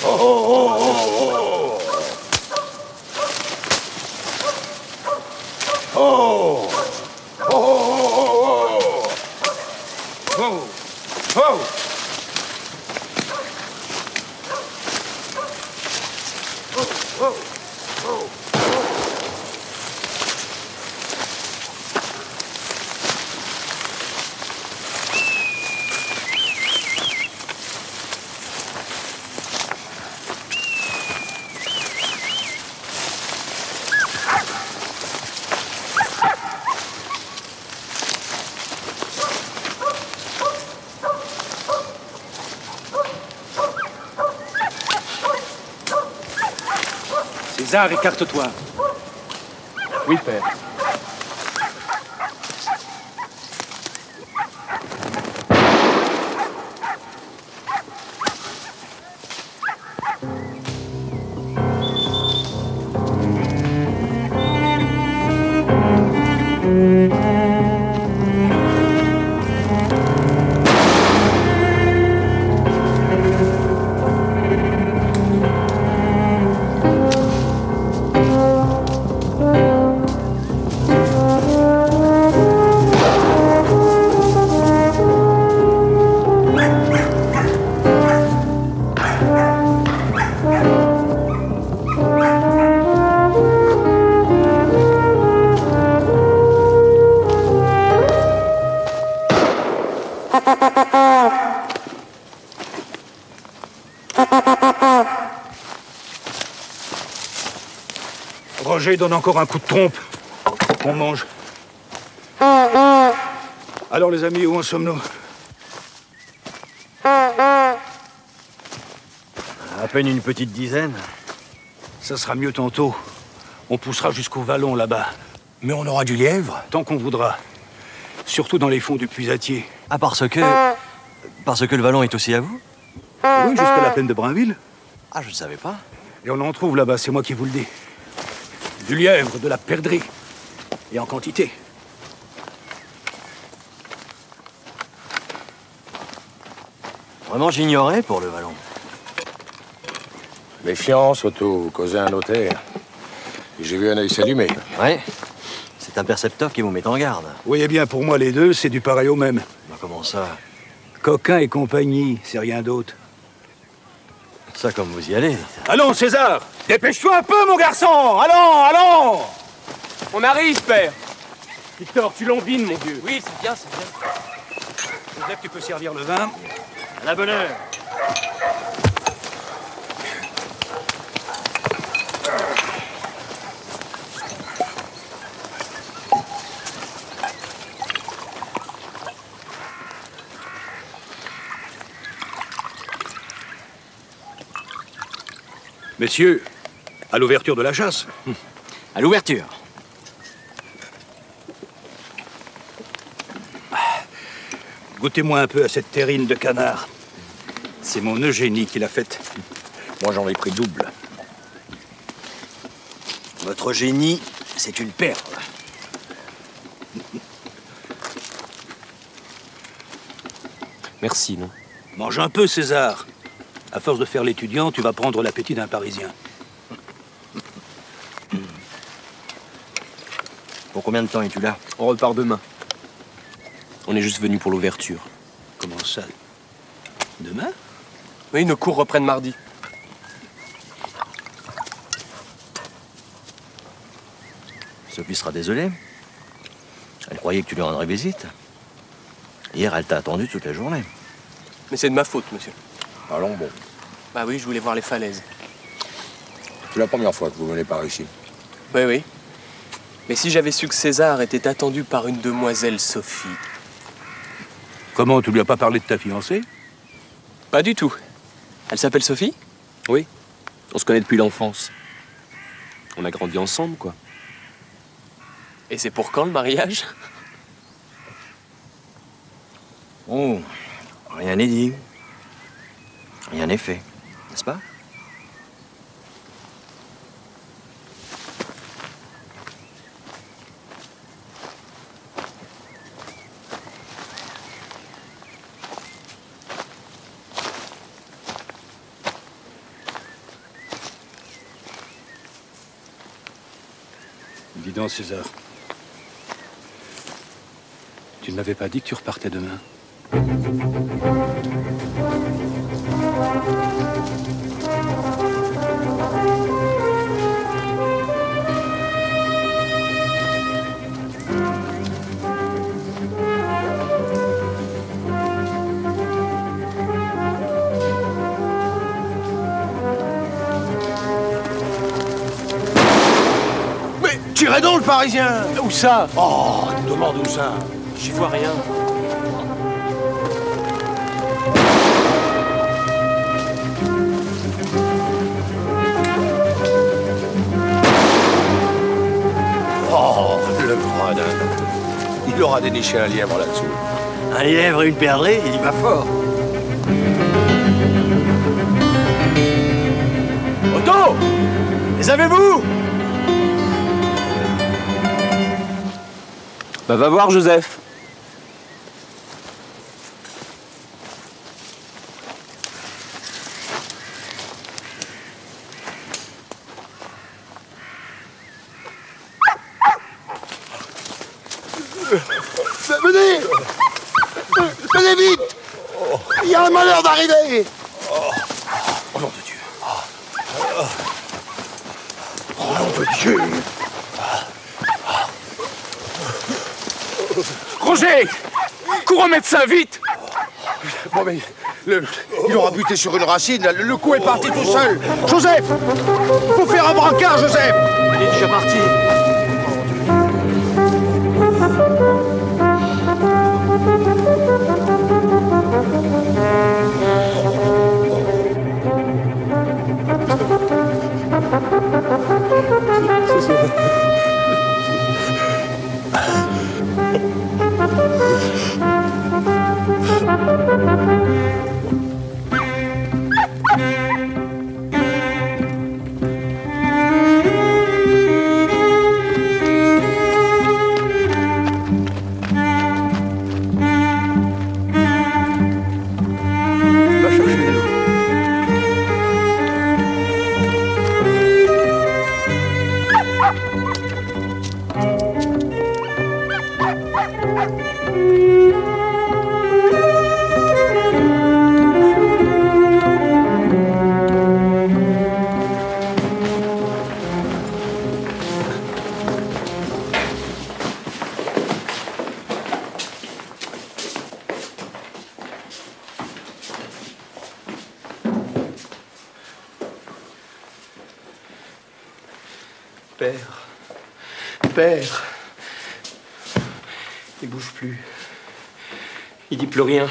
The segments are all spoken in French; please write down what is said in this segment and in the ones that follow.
Oh, oh, oh, oh, oh. Oh, oh, oh, oh, oh. Oh, oh. César, écarte-toi. Oui, père. Roger donne encore un coup de trompe. On mange. Alors les amis, où en sommes-nous? À peine une petite dizaine. Ça sera mieux tantôt. On poussera jusqu'au vallon là-bas. Mais on aura du lièvre tant qu'on voudra. Surtout dans les fonds du puisatier. Ah, parce que le vallon est aussi à vous? Oui, jusqu'à la plaine de Brainville. Ah, je ne savais pas. Et on en trouve là-bas, c'est moi qui vous le dis. Du lièvre, de la perdrix. Et en quantité. Vraiment, j'ignorais pour le vallon. Méfiance, Otto, vous causez un notaire. Et j'ai vu un œil s'allumer. Ouais. C'est un percepteur qui vous met en garde. Voyez bien, pour moi, les deux, c'est du pareil au même. Ben, comment ça? Coquin et compagnie, c'est rien d'autre. Ça, comme vous y allez. Allons, César! Dépêche-toi un peu, mon garçon! Allons, allons! On arrive, père. Victor, tu l'embines, mon Dieu. Oui, c'est bien, c'est bien. Joseph, tu peux servir le vin? À la bonne heure. Messieurs, à l'ouverture de la chasse. À l'ouverture. Goûtez-moi un peu à cette terrine de canard. C'est mon Eugénie qui l'a faite. Moi, j'en ai pris double. Votre génie, c'est une perle. Merci, non? Mange un peu, César. À force de faire l'étudiant, tu vas prendre l'appétit d'un Parisien. Pour combien de temps es-tu là? On repart demain. On est juste venu pour l'ouverture. Comment ça? Demain? Oui, nos cours reprennent mardi. Sophie sera désolée. Elle croyait que tu lui rendrais visite. Hier, elle t'a attendu toute la journée. Mais c'est de ma faute, monsieur. Allons, bon. Bah oui, je voulais voir les falaises. C'est la première fois que vous venez par ici. Oui, oui. Mais si j'avais su que César était attendu par une demoiselle Sophie... Comment, tu lui as pas parlé de ta fiancée? Pas du tout. Elle s'appelle Sophie? Oui. On se connaît depuis l'enfance. On a grandi ensemble, quoi. Et c'est pour quand, le mariage? Oh, rien n'est dit. Rien n'est fait, n'est-ce pas? Dis donc, César. Tu ne m'avais pas dit que tu repartais demain? Mais tirez donc le Parisien! Où ça? Oh, tu demandes où ça? J'y vois rien. Oh, le gredin. Il aura déniché un lièvre là-dessous. Un lièvre et une perdrix, il y va fort. Otto! Les avez-vous? Bah va voir Joseph. Venez! Venez vite! Il y a un malheur d'arriver! Au nom de Dieu. Au nom de Dieu! Roger! Cours au médecin, vite! Bon, mais il aura buté sur une racine, le coup est parti tout seul! Joseph! Faut faire un brancard, Joseph! Il est déjà parti. Va chercher de l'eau. Père. Père. Il bouge plus. Il dit plus rien.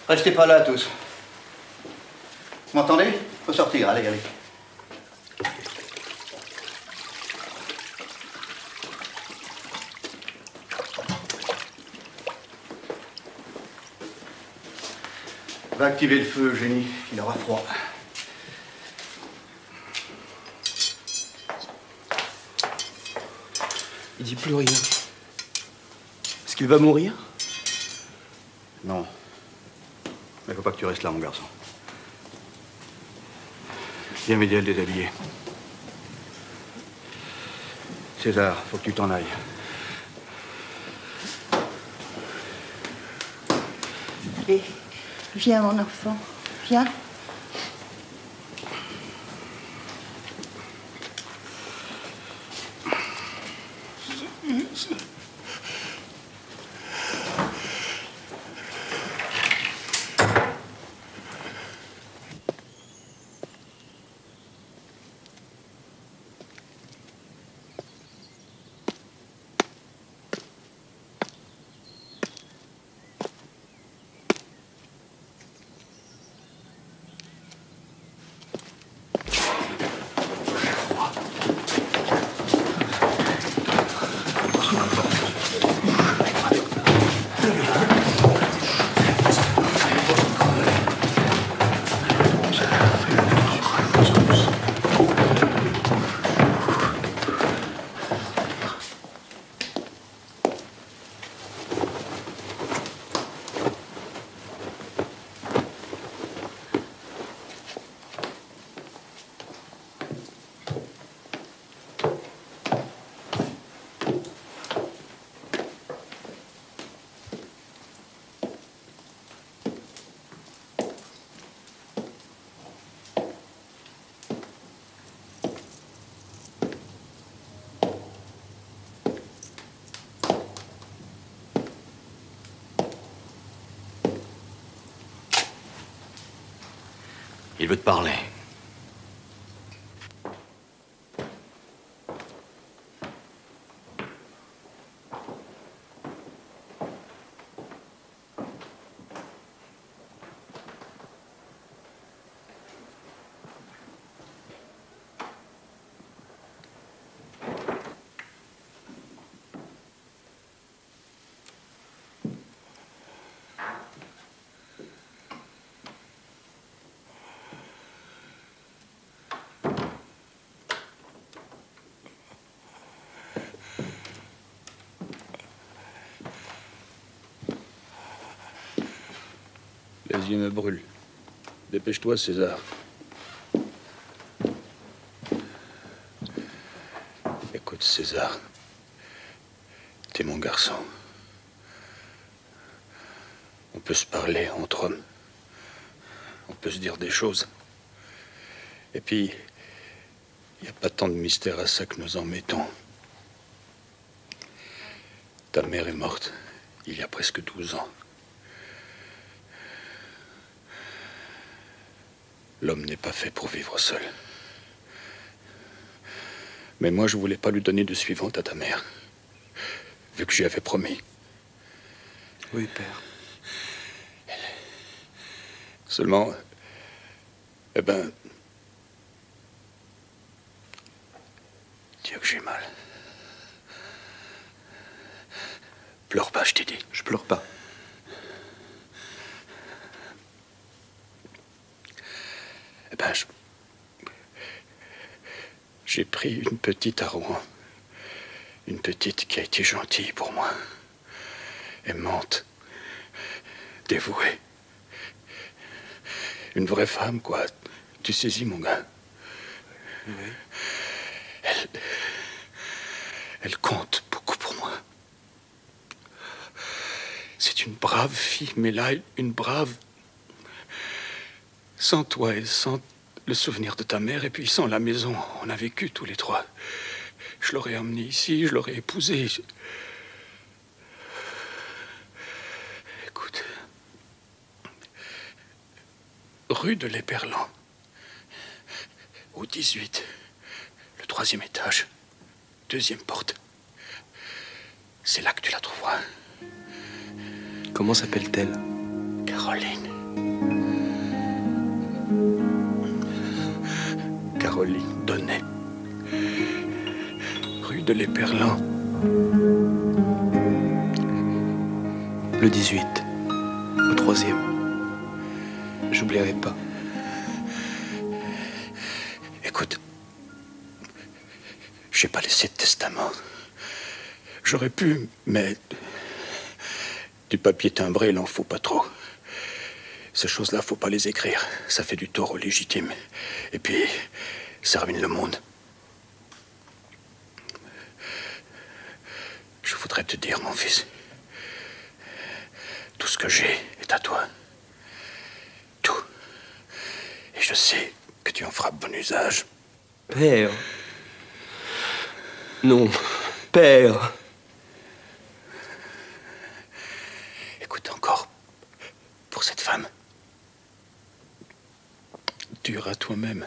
Restez pas là, tous. Vous m'entendez? Faut sortir, allez, allez. Va activer le feu, Génie. Il aura froid. Il dit plus rien. Est-ce qu'il va mourir? Non. Mais faut pas que tu restes là, mon garçon. Viens m'aider à le déshabiller. César, faut que tu t'en ailles. Allez, viens, mon enfant, viens. Il veut te parler. Les yeux me brûlent. Dépêche-toi, César. Écoute, César. T'es mon garçon. On peut se parler entre hommes. On peut se dire des choses. Et puis, il n'y a pas tant de mystère à ça que nous en mettons. Ta mère est morte il y a presque 12 ans. L'homme n'est pas fait pour vivre seul. Mais moi, je voulais pas lui donner de suivante à ta mère, vu que j'y avais promis. Oui, père. Seulement, eh ben, Dieu que j'ai mal. Pleure pas, je t'ai dit. Je pleure pas. Eh ben, j'ai pris une petite à Rouen. Une petite qui a été gentille pour moi. Aimante. Dévouée. Une vraie femme, quoi. Tu saisis, mon gars? Oui. Elle compte beaucoup pour moi. C'est une brave fille, mais là, une brave... Sans toi et sans le souvenir de ta mère, et puis sans la maison, on a vécu tous les trois. Je l'aurais emmenée ici, je l'aurais épousée. Écoute, rue de l'Éperlan, au 18, le 3e étage, 2e porte. C'est là que tu la trouveras. Comment s'appelle-t-elle? Caroline. Caroline Donnet. Rue de l'Éperlan. Le 18. Au 3e. J'oublierai pas. Écoute, j'ai pas laissé de testament. J'aurais pu, mais du papier timbré, il en faut pas trop. Ces choses-là, faut pas les écrire. Ça fait du tort aux légitimes. Et puis, ça ruine le monde. Je voudrais te dire, mon fils, tout ce que j'ai est à toi. Tout. Et je sais que tu en feras bon usage. Père. Non. Père. Écoute encore, pour cette femme, dur à toi-même.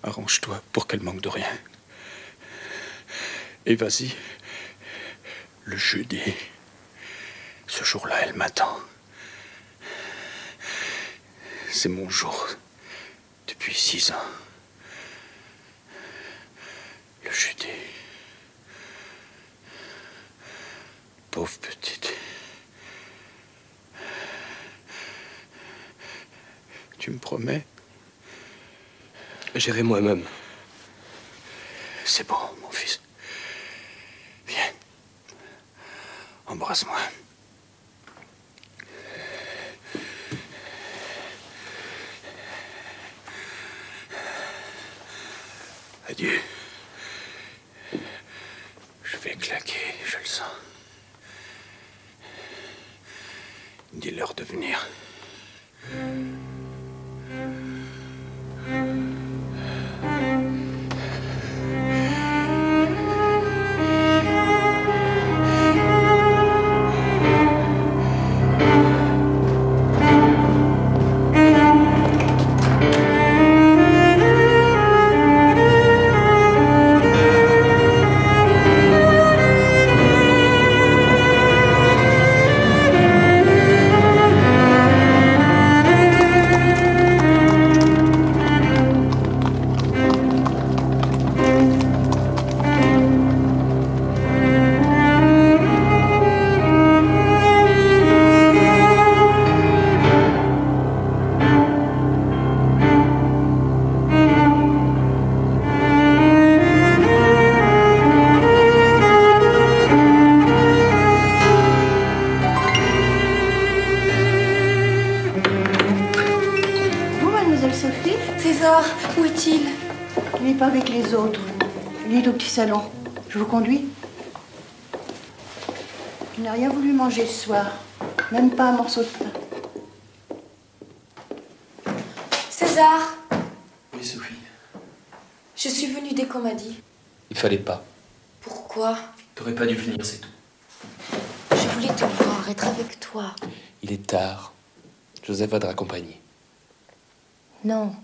Arrange-toi pour qu'elle manque de rien. Et vas-y, le jeudi, ce jour-là, elle m'attend. C'est mon jour depuis 6 ans. Le jeudi. Pauvre petite. Tu me promets? J'irai moi-même. C'est bon, mon fils. Viens. Embrasse-moi. Adieu. Je vais claquer, je le sens. Dis-leur de venir. César, où est-il? Il n'est pas avec les autres. Il est au petit salon. Je vous conduis? Il n'a rien voulu manger ce soir. Même pas un morceau de pain. César, Oui, Sophie. je suis venue dès qu'on m'a dit. Il fallait pas. Pourquoi? T'aurais pas dû venir, c'est tout. Je voulais te voir, être avec toi. Il est tard. Joseph va te raccompagner. Non,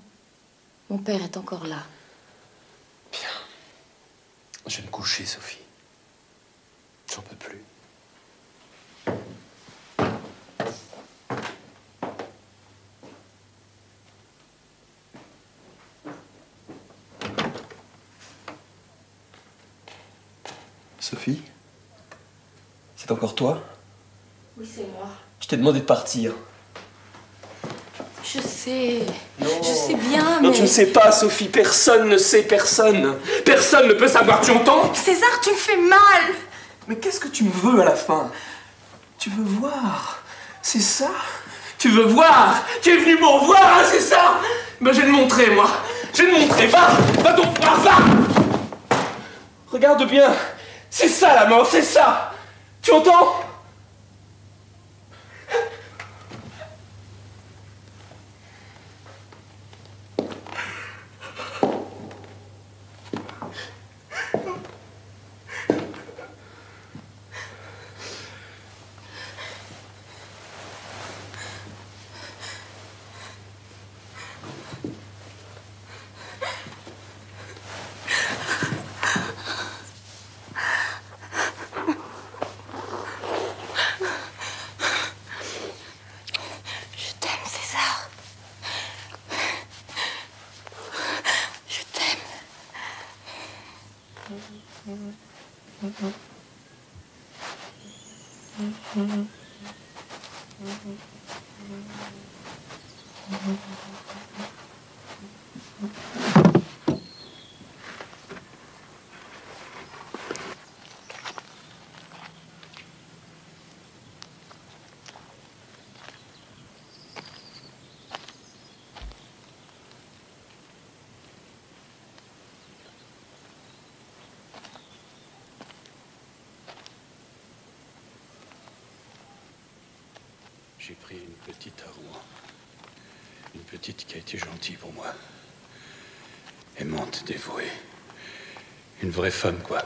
mon père est encore là. Bien. Je vais me coucher, Sophie. J'en peux plus. Sophie? C'est encore toi? Oui, c'est moi. Je t'ai demandé de partir. Je sais. Non. Je sais bien, Non, mais... tu ne sais pas, Sophie. Personne ne sait, personne. Personne ne peut savoir, tu entends? César, tu me fais mal! Mais qu'est-ce que tu veux à la fin? Tu veux voir? C'est ça? Tu veux voir? Tu es venu m'en voir, hein, c'est ça? Ben, je vais te montrer, moi. Je vais te montrer. Va! Va donc voir, va! Regarde bien. C'est ça, la mort, c'est ça! Tu entends? Je t'aime, César. Je t'aime. J'ai pris une petite à Rouen. Une petite qui a été gentille pour moi. Aimante, dévouée. Une vraie femme, quoi.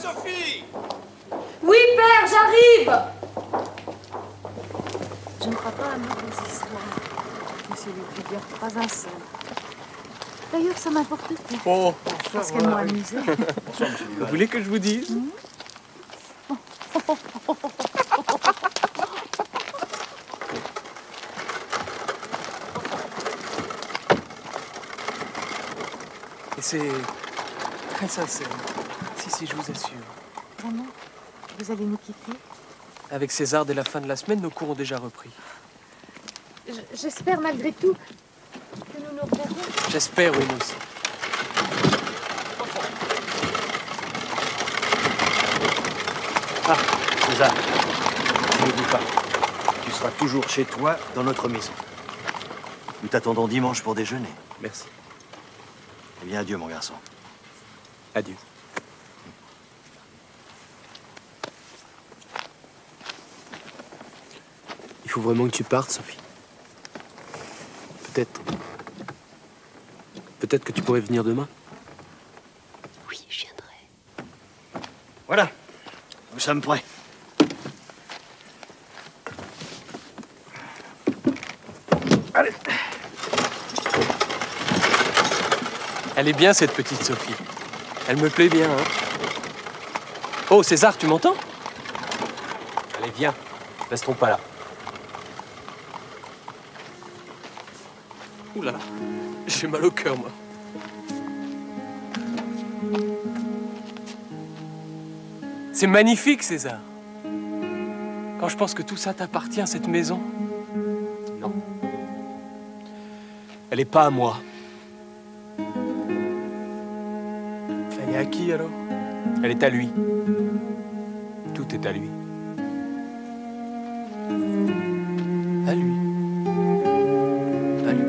Sophie! Oui, père, j'arrive! Je ne crois pas à mes histoires, monsieur le Cuvier, pas un seul. D'ailleurs, ça m'importe peu. Oh, parce qu'elles m'ont amusé. Vous voulez que je vous dise? Et C'est très sincère. Si, je vous assure. Vraiment? Vous allez nous quitter? Avec César, dès la fin de la semaine, nos cours ont déjà repris. J'espère malgré tout que nous nous reverrons. J'espère, oui, nous aussi. Ah, César, n'oublie pas, tu seras toujours chez toi, dans notre maison. Nous t'attendons dimanche pour déjeuner. Merci. Eh bien, adieu, mon garçon. Adieu. Il faut vraiment que tu partes, Sophie. Peut-être que tu pourrais venir demain. Oui, je viendrai. Voilà, nous sommes prêts. Allez. Elle est bien, cette petite Sophie. Elle me plaît bien, hein. Oh, César, tu m'entends? Allez, viens. Restons pas là. Ouh là là, j'ai mal au cœur, moi. C'est magnifique, César. Quand je pense que tout ça t'appartient, cette maison. Non. Elle n'est pas à moi. Elle est à qui, alors? Elle est à lui. Tout est à lui. À lui. À lui.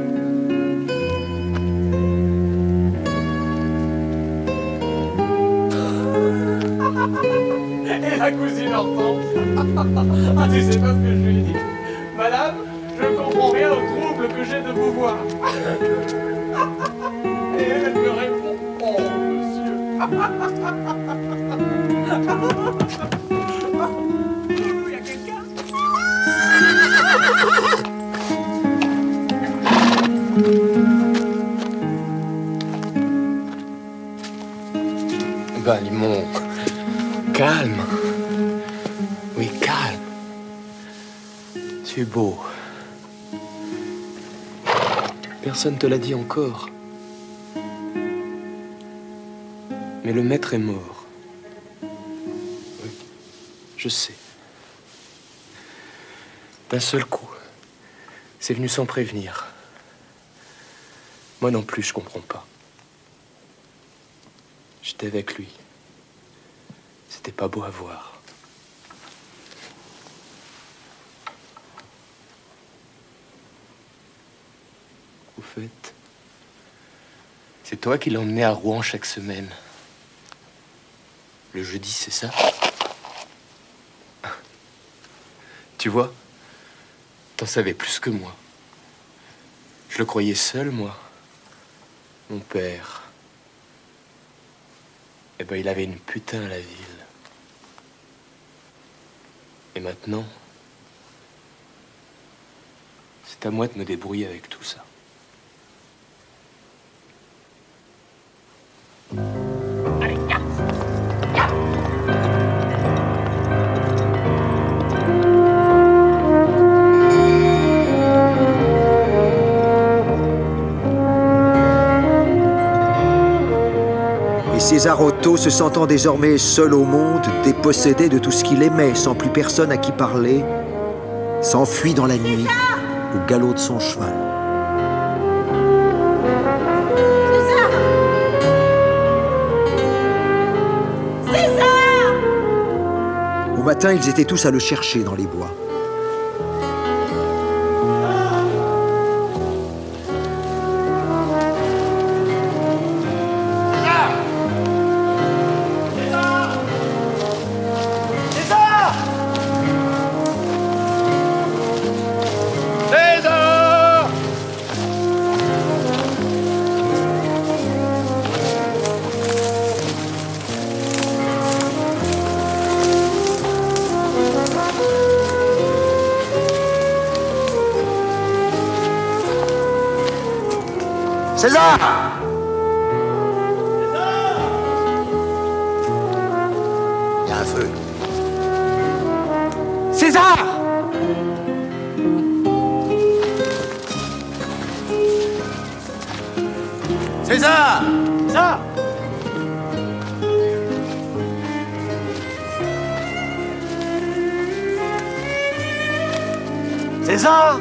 Et la cousine entend. Ah, tu sais pas ce que je lui dis. Madame, je ne comprends rien au trouble que j'ai de vous voir. Et elle me répond, oh, monsieur. Il y a quelqu'un? Ben, Limon, calme. Oui, calme. C'est beau. Personne te l'a dit encore. Mais le maître est mort. Oui, je sais. D'un seul coup. C'est venu sans prévenir. Moi non plus, je comprends pas. J'étais avec lui. C'était pas beau à voir. Au fait, c'est toi qui l'emmenais à Rouen chaque semaine. Le jeudi, c'est ça? Tu vois, t'en savais plus que moi. Je le croyais seul, moi. Mon père. Eh ben, il avait une putain à la ville. Et maintenant, c'est à moi de me débrouiller avec tout ça. César Otto, se sentant désormais seul au monde, dépossédé de tout ce qu'il aimait, sans plus personne à qui parler, s'enfuit dans la nuit au galop de son cheval. César! César! Au matin, ils étaient tous à le chercher dans les bois. César! Il y a un feu. César! César! César! César!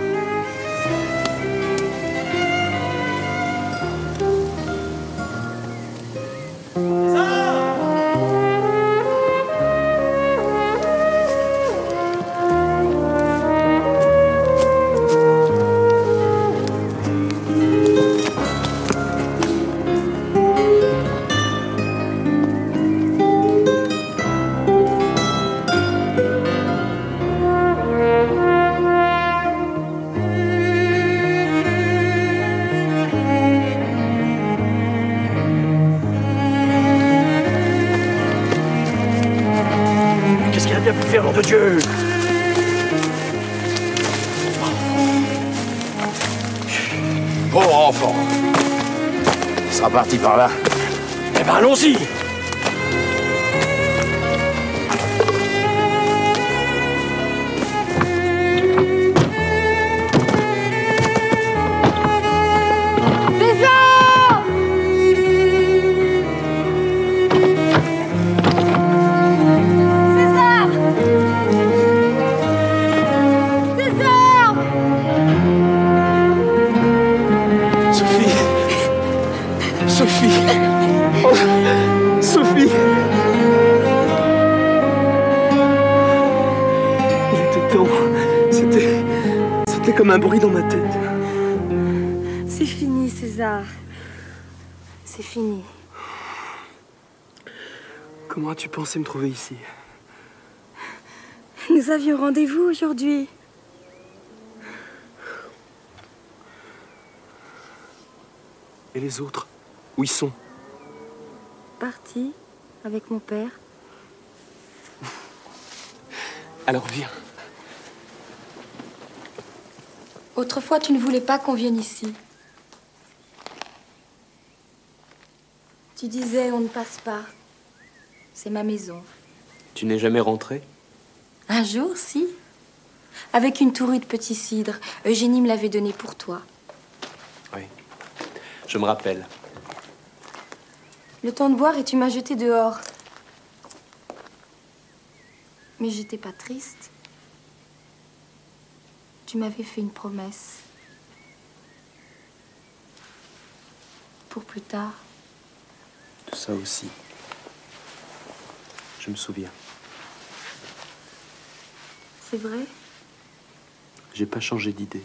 Qu'est-ce qu'il a bien pu faire, nom de Dieu? Pauvre enfant. Il sera parti par là. Eh ben, allons-y! Sophie! Il était temps. C'était comme un bruit dans ma tête. C'est fini, César. C'est fini. Comment as-tu pensé me trouver ici? Nous avions rendez-vous aujourd'hui. Et les autres? Où ils sont? Parti avec mon père. Alors viens. Autrefois, tu ne voulais pas qu'on vienne ici. Tu disais, on ne passe pas. C'est ma maison. Tu n'es jamais rentrée? Un jour, si. Avec une tourue de petit cidre. Eugénie me l'avait donnée pour toi. Oui, je me rappelle. Le temps de boire et tu m'as jeté dehors. Mais j'étais pas triste. Tu m'avais fait une promesse. Pour plus tard. De ça aussi. Je me souviens. C'est vrai? J'ai pas changé d'idée.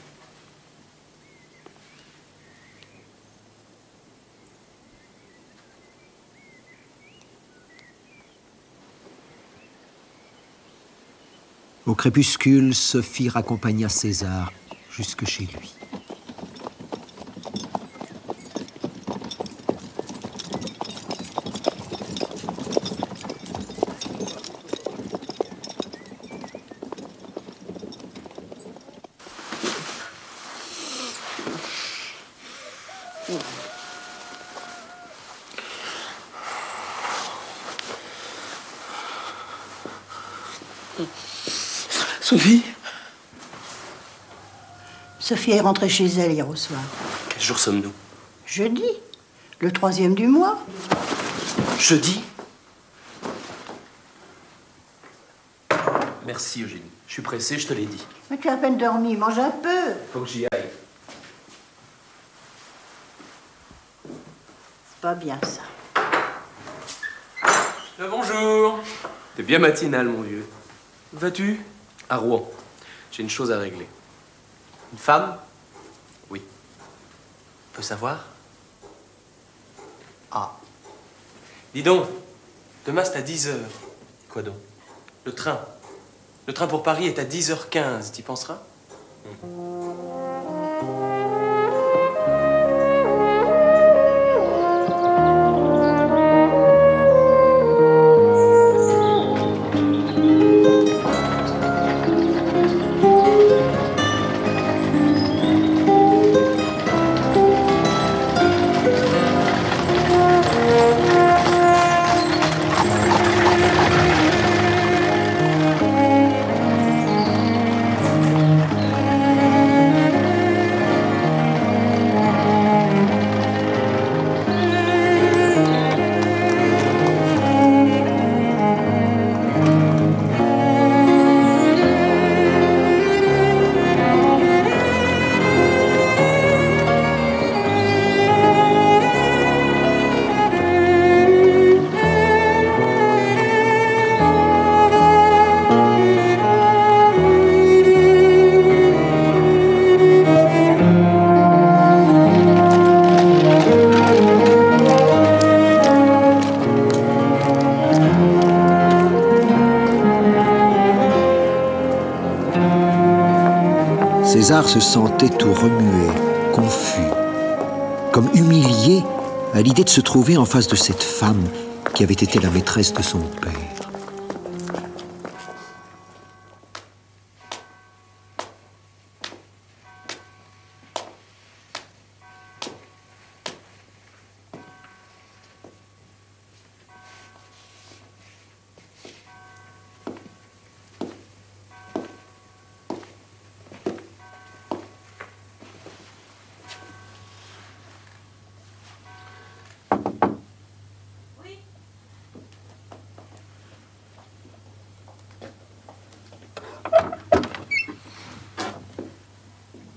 Au crépuscule, Sophie raccompagna César jusque chez lui. Sophie? Sophie est rentrée chez elle hier au soir. Quel jour sommes-nous? Jeudi, le 3e du mois. Jeudi? Merci, Eugénie. Je suis pressé, je te l'ai dit. Mais tu as à peine dormi, mange un peu. Faut que j'y aille. C'est pas bien ça. Bonjour. T'es bien matinal, mon vieux. Où vas-tu? À Rouen. J'ai une chose à régler. Une femme? Oui. Peut savoir? Ah. Dis donc, demain c'est à 10h. Quoi donc? Le train. Le train pour Paris est à 10h15. T'y penseras? César se sentait tout remué, confus, comme humilié à l'idée de se trouver en face de cette femme qui avait été la maîtresse de son père.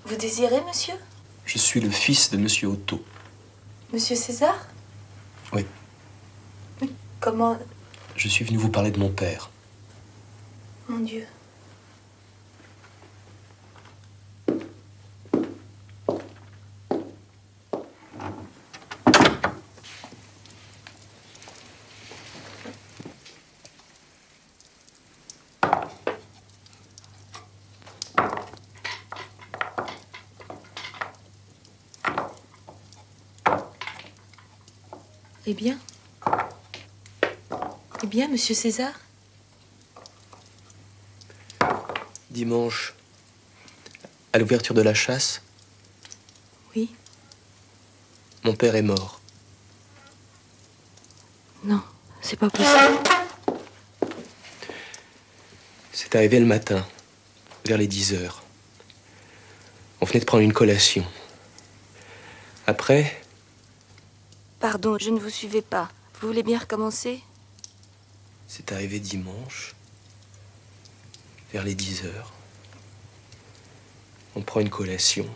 Vous désirez, monsieur? Je suis le fils de monsieur Otto. Monsieur César? Oui. Comment... Je suis venu vous parler de mon père. Mon Dieu. Eh bien? Eh bien, monsieur César? Dimanche, à l'ouverture de la chasse, Oui. mon père est mort. Non, c'est pas possible. C'est arrivé le matin, vers les 10 heures. On venait de prendre une collation. Après... Pardon, je ne vous suivais pas. Vous voulez bien recommencer? C'est arrivé dimanche, vers les 10 heures. On prend une collation,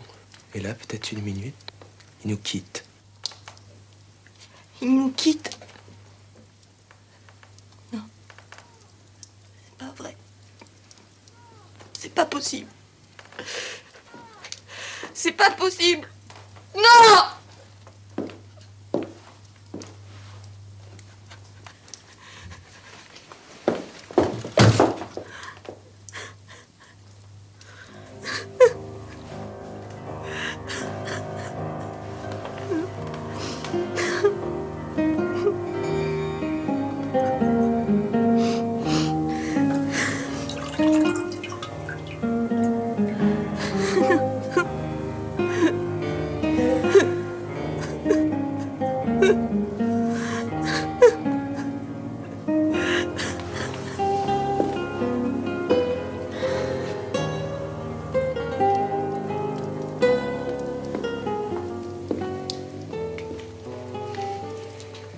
et là, peut-être une minute, il nous quitte. Il nous quitte? Non. C'est pas vrai. C'est pas possible. C'est pas possible. Non!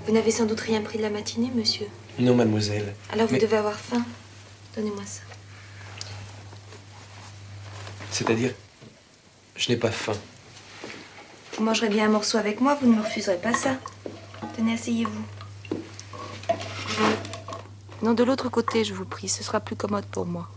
Vous n'avez sans doute rien pris de la matinée, monsieur? Non, mademoiselle. Alors vous Mais- devez avoir faim. Donnez-moi ça. C'est-à-dire, je n'ai pas faim. Vous mangerez bien un morceau avec moi, vous ne me refuserez pas ça. Tenez, asseyez-vous. Non, de l'autre côté, je vous prie. Ce sera plus commode pour moi.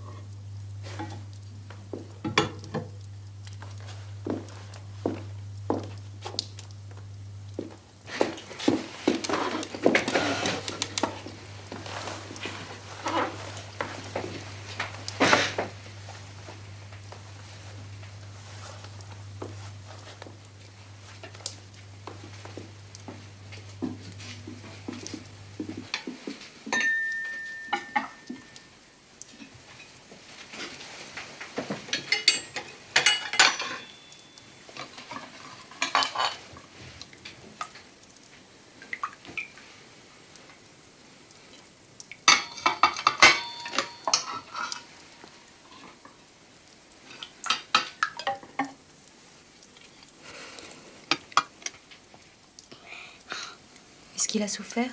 Est-ce qu'il a souffert?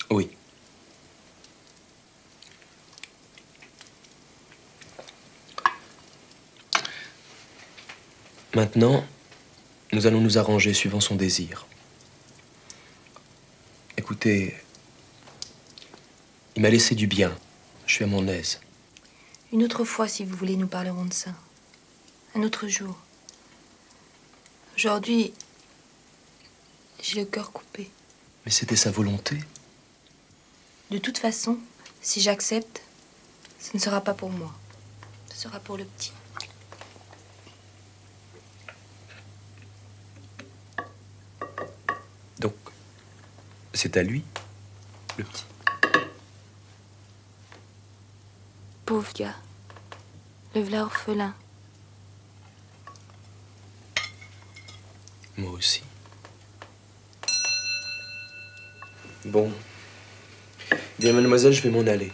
Oui. Maintenant, nous allons nous arranger suivant son désir. Écoutez, il m'a laissé du bien. Je suis à mon aise. Une autre fois, si vous voulez, nous parlerons de ça. Un autre jour. Aujourd'hui, j'ai le cœur coupé. Mais c'était sa volonté. De toute façon, si j'accepte, Ce ne sera pas pour moi. Ce sera pour le petit. Donc, c'est à lui, le petit. Pauvre gars. Le v'là orphelin. Moi aussi. Bon. Bien, mademoiselle, je vais m'en aller.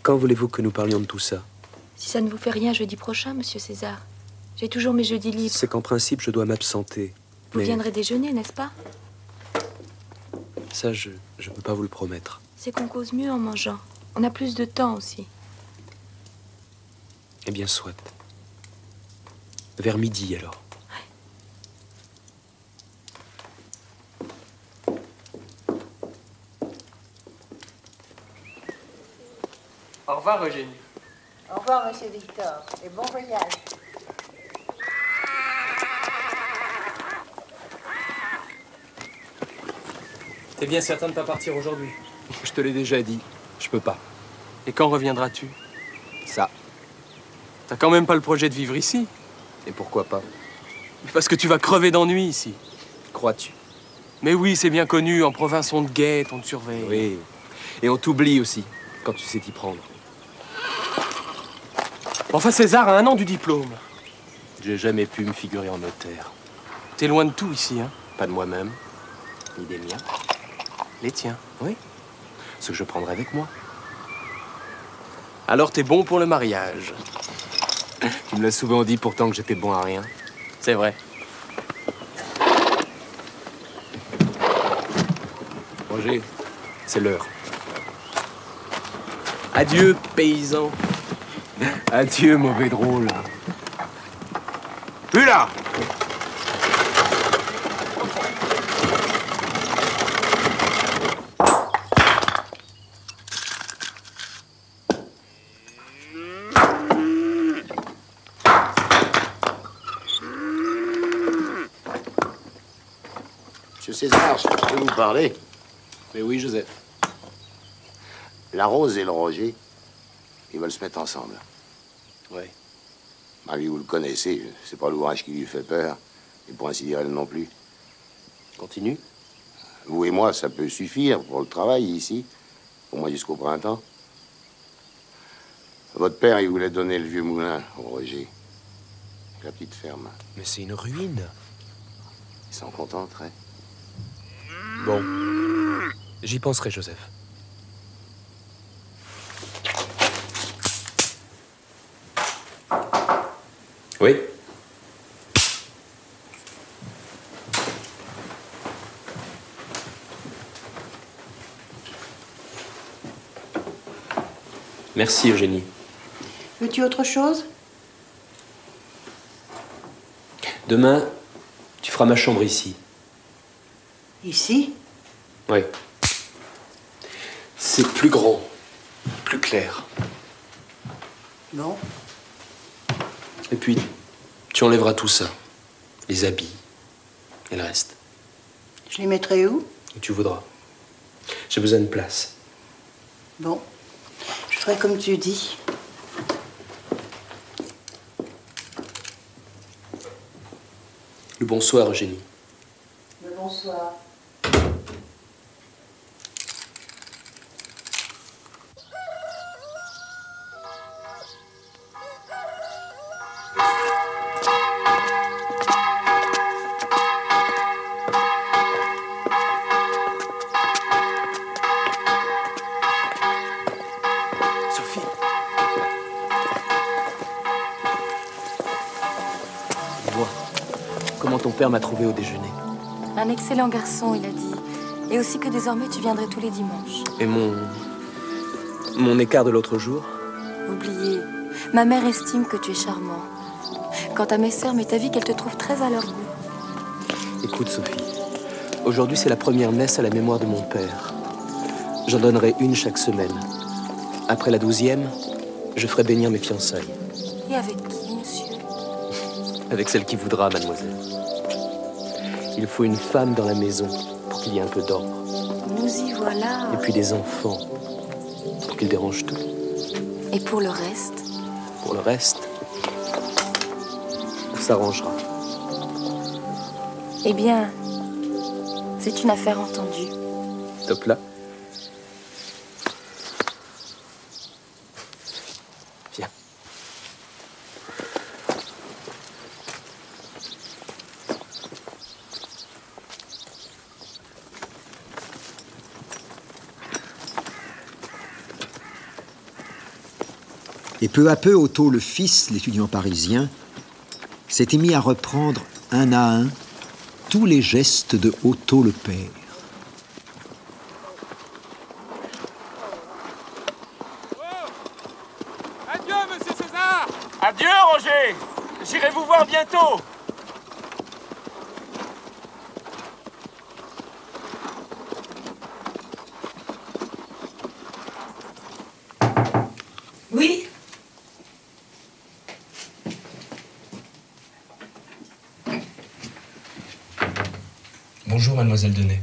Quand voulez-vous que nous parlions de tout ça? Si ça ne vous fait rien jeudi prochain, monsieur César. J'ai toujours mes jeudis libres. C'est qu'en principe, je dois m'absenter. Vous viendrez déjeuner, n'est-ce pas? Ça, je ne peux pas vous le promettre. C'est qu'on cause mieux en mangeant. On a plus de temps aussi. Eh bien, soit. Vers midi, alors. Au revoir, Eugénie. Au revoir, monsieur Victor, et bon voyage. T'es bien certain de ne pas partir aujourd'hui? Je te l'ai déjà dit. Je peux pas. Et quand reviendras-tu? Ça. T'as quand même pas le projet de vivre ici? Et pourquoi pas? Parce que tu vas crever d'ennui ici. Crois-tu? Mais oui, c'est bien connu. En province, on te guette, on te surveille. Oui. Et on t'oublie aussi, quand tu sais t'y prendre. Enfin, César a 1 an du diplôme. J'ai jamais pu me figurer en notaire. T'es loin de tout ici, hein? Pas de moi-même, ni des miens. Les tiens. Oui. Ce que je prendrai avec moi. Alors t'es bon pour le mariage. Tu me l'as souvent dit pourtant que j'étais bon à rien. C'est vrai. Roger, c'est l'heure. Adieu, paysan. Adieu, mauvais drôle. Plus là! Monsieur César, je peux vous parler? Mais oui, Joseph. La Rose et le Roger, ils veulent se mettre ensemble. Oui. Marie, vous le connaissez, c'est pas l'ouvrage qui lui fait peur, et pour ainsi dire, elle non plus. Continue. Vous et moi, ça peut suffire pour le travail ici, au moins jusqu'au printemps. Votre père, il voulait donner le vieux moulin au Roger, la petite ferme. Mais c'est une ruine. Ils s'en contenteraient. Bon. J'y penserai, Joseph. Oui. Merci, Eugénie. Veux-tu autre chose? Demain, tu feras ma chambre ici. Ici? Oui. C'est plus grand, plus clair. Bon. Et puis, tu enlèveras tout ça. Les habits et le reste. Je les mettrai où? Où tu voudras. J'ai besoin de place. Bon. Je ferai comme tu dis. Le bonsoir, Eugénie. Le bonsoir. Sophie. Dis-moi, comment ton père m'a trouvé au déjeuner? Un excellent garçon, il a dit. Et aussi que désormais tu viendrais tous les dimanches. Et mon écart de l'autre jour? Oubliez. Ma mère estime que tu es charmant. Quant à mes sœurs, m'est avis qu'elles te trouvent très à leur goût. Écoute, Sophie, aujourd'hui c'est la première messe à la mémoire de mon père. J'en donnerai une chaque semaine. Après la 12e, je ferai bénir mes fiançailles. Et avec qui, monsieur? Avec celle qui voudra, mademoiselle. Il faut une femme dans la maison pour qu'il y ait un peu d'ordre. Nous y voilà. Et puis des enfants. pour qu'il dérange tout. Et pour le reste? Pour le reste, on s'arrangera. Eh bien, c'est une affaire entendue. Top là. Viens. Et peu à peu, Otto le fils, l'étudiant parisien, s'était mis à reprendre un à un tous les gestes de Otto le père. Adieu, monsieur César! Adieu, Roger! J'irai vous voir bientôt! Oui? Bonjour, mademoiselle Denay.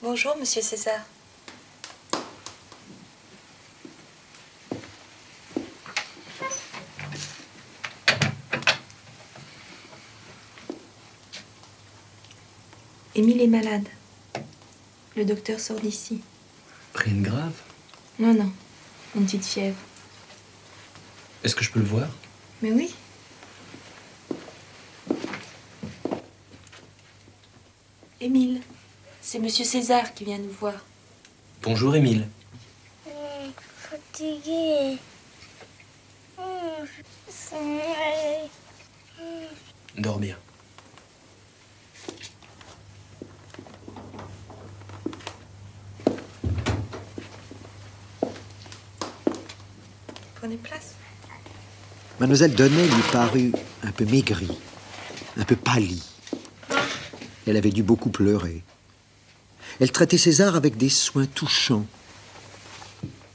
Bonjour, monsieur César. Émile est malade. Le docteur sort d'ici. Rien de grave. Non, non. Une petite fièvre. Est-ce que je peux le voir? Mais oui. Émile, c'est monsieur César qui vient nous voir. Bonjour, Émile. Fatiguée. Dors bien. Prenez place. Mademoiselle Denay lui parut un peu maigrie, un peu pâlie. Elle avait dû beaucoup pleurer. Elle traitait César avec des soins touchants,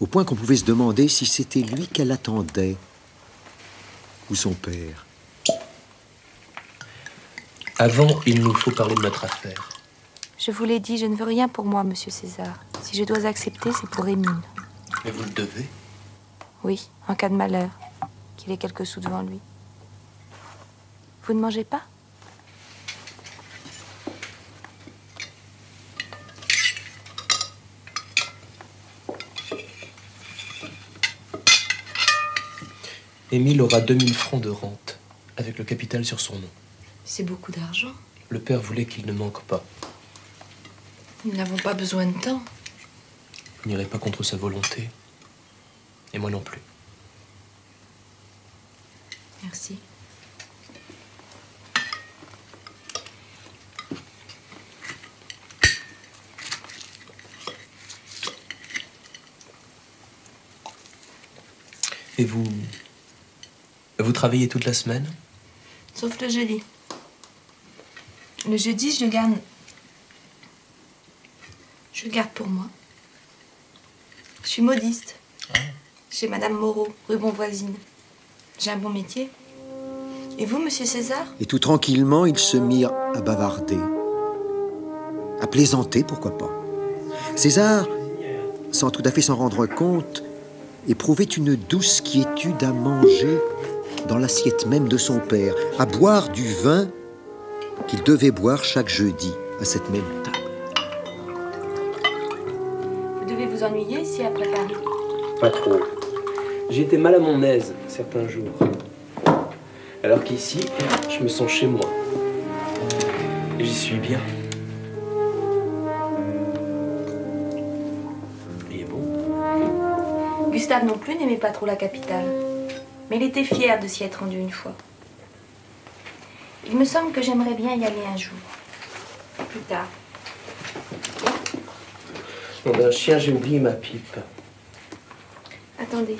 au point qu'on pouvait se demander si c'était lui qu'elle attendait, ou son père. Avant, il nous faut parler de notre affaire. Je vous l'ai dit, je ne veux rien pour moi, monsieur César. Si je dois accepter, c'est pour Émile. Mais vous le devez. Oui, en cas de malheur, qu'il ait quelques sous devant lui. Vous ne mangez pas? Émile aura 2000 francs de rente, avec le capital sur son nom. C'est beaucoup d'argent. Le père voulait qu'il ne manque pas. Nous n'avons pas besoin de temps. Vous n'irez pas contre sa volonté. Et moi non plus. Merci. Et vous travaillez toute la semaine? Sauf le jeudi. Le jeudi, je le garde. Je le garde pour moi. Je suis modiste. Chez Madame Moreau, rue Bonvoisine. J'ai un bon métier. Et vous, monsieur César? Et tout tranquillement, ils se mirent à bavarder, à plaisanter, pourquoi pas. César, sans tout à fait s'en rendre compte, éprouvait une douce quiétude à manger dans l'assiette même de son père, à boire du vin qu'il devait boire chaque jeudi à cette même table. Vous devez vous ennuyer ici après Paris. Pas trop. J'ai été mal à mon aise certains jours. Alors qu'ici, je me sens chez moi. Et j'y suis bien. Il est bon. Gustave non plus n'aimait pas trop la capitale. Mais il était fier de s'y être rendu une fois. Il me semble que j'aimerais bien y aller un jour. Plus tard. Nom d'un chien, j'ai oublié ma pipe. Attendez.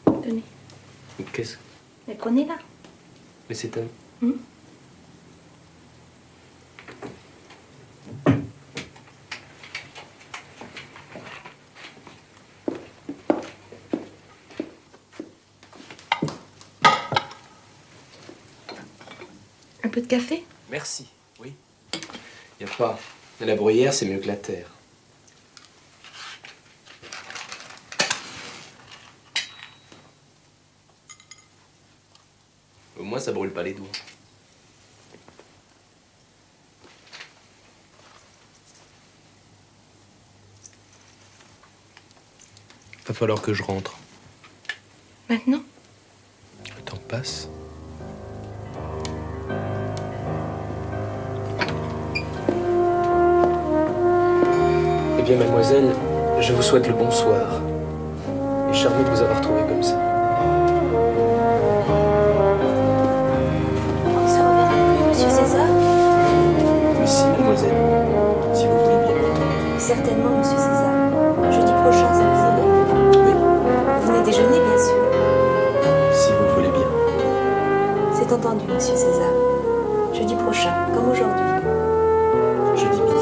Tenez. Qu'est-ce que... Mais prenez-la. Mais c'est un... Un peu de café? Merci, oui. Y a pas. La bruyère, c'est mieux que la terre. Au moins, ça brûle pas les doigts. Va falloir que je rentre. Maintenant? Le temps passe. Eh bien, mademoiselle, je vous souhaite le bonsoir. Et charmé de vous avoir trouvé comme ça. On ne se reverra plus, monsieur César? Mais si, mademoiselle, si vous voulez bien. Certainement, monsieur César. Jeudi prochain, ça vous irait? Oui. Vous venez déjeuner, bien sûr. Si vous le voulez bien. C'est entendu, monsieur César. Jeudi prochain, comme aujourd'hui. Jeudi midi.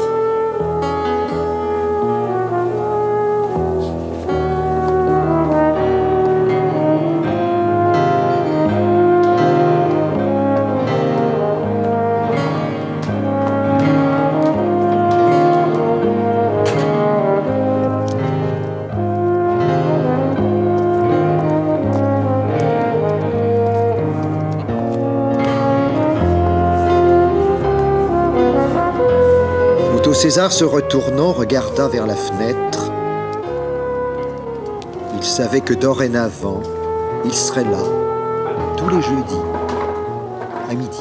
César, se retournant, regarda vers la fenêtre. Il savait que dorénavant, il serait là, tous les jeudis, à midi.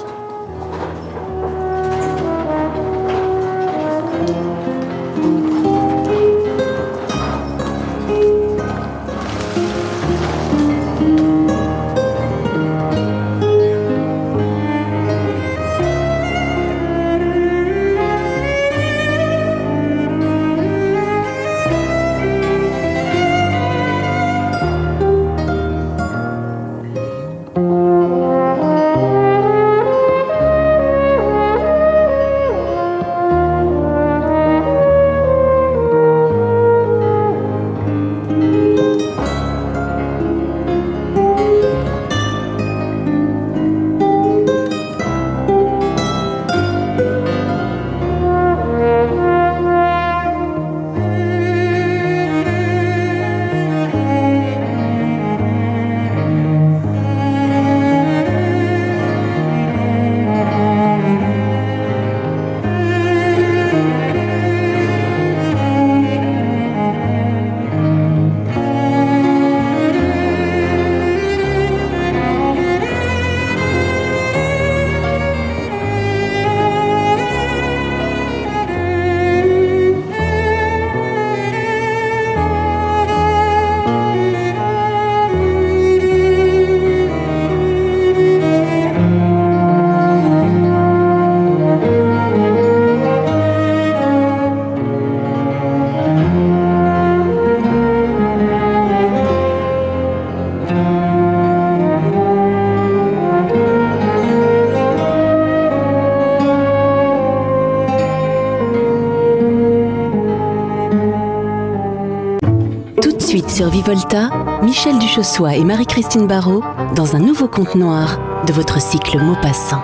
Sur Vivolta, Michel Duchossois et Marie-Christine Barrault dans un nouveau conte noir de votre cycle Maupassant.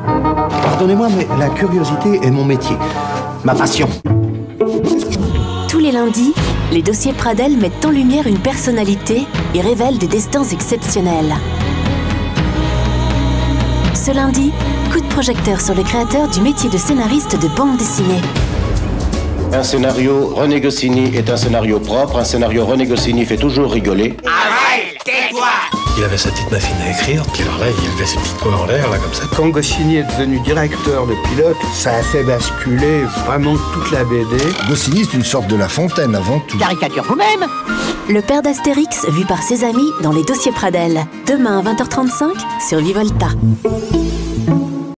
Pardonnez-moi, mais la curiosité est mon métier, ma passion. Tous les lundis, les dossiers Pradel mettent en lumière une personnalité et révèlent des destins exceptionnels. Ce lundi, coup de projecteur sur le créateur du métier de scénariste de bande dessinée. Un scénario, René Goscinny est un scénario propre. Un scénario, René Goscinny fait toujours rigoler. Arrête, tais-toi! Il avait sa petite machine à écrire, puis alors là, il levait ses petites mains en l'air, là, comme ça. Quand Goscinny est devenu directeur de pilote, ça a fait basculer vraiment toute la BD. Goscinny, c'est une sorte de La Fontaine, avant tout. Caricature vous-même! Le père d'Astérix, vu par ses amis dans les dossiers Pradel. Demain à 20h35 sur Vivolta.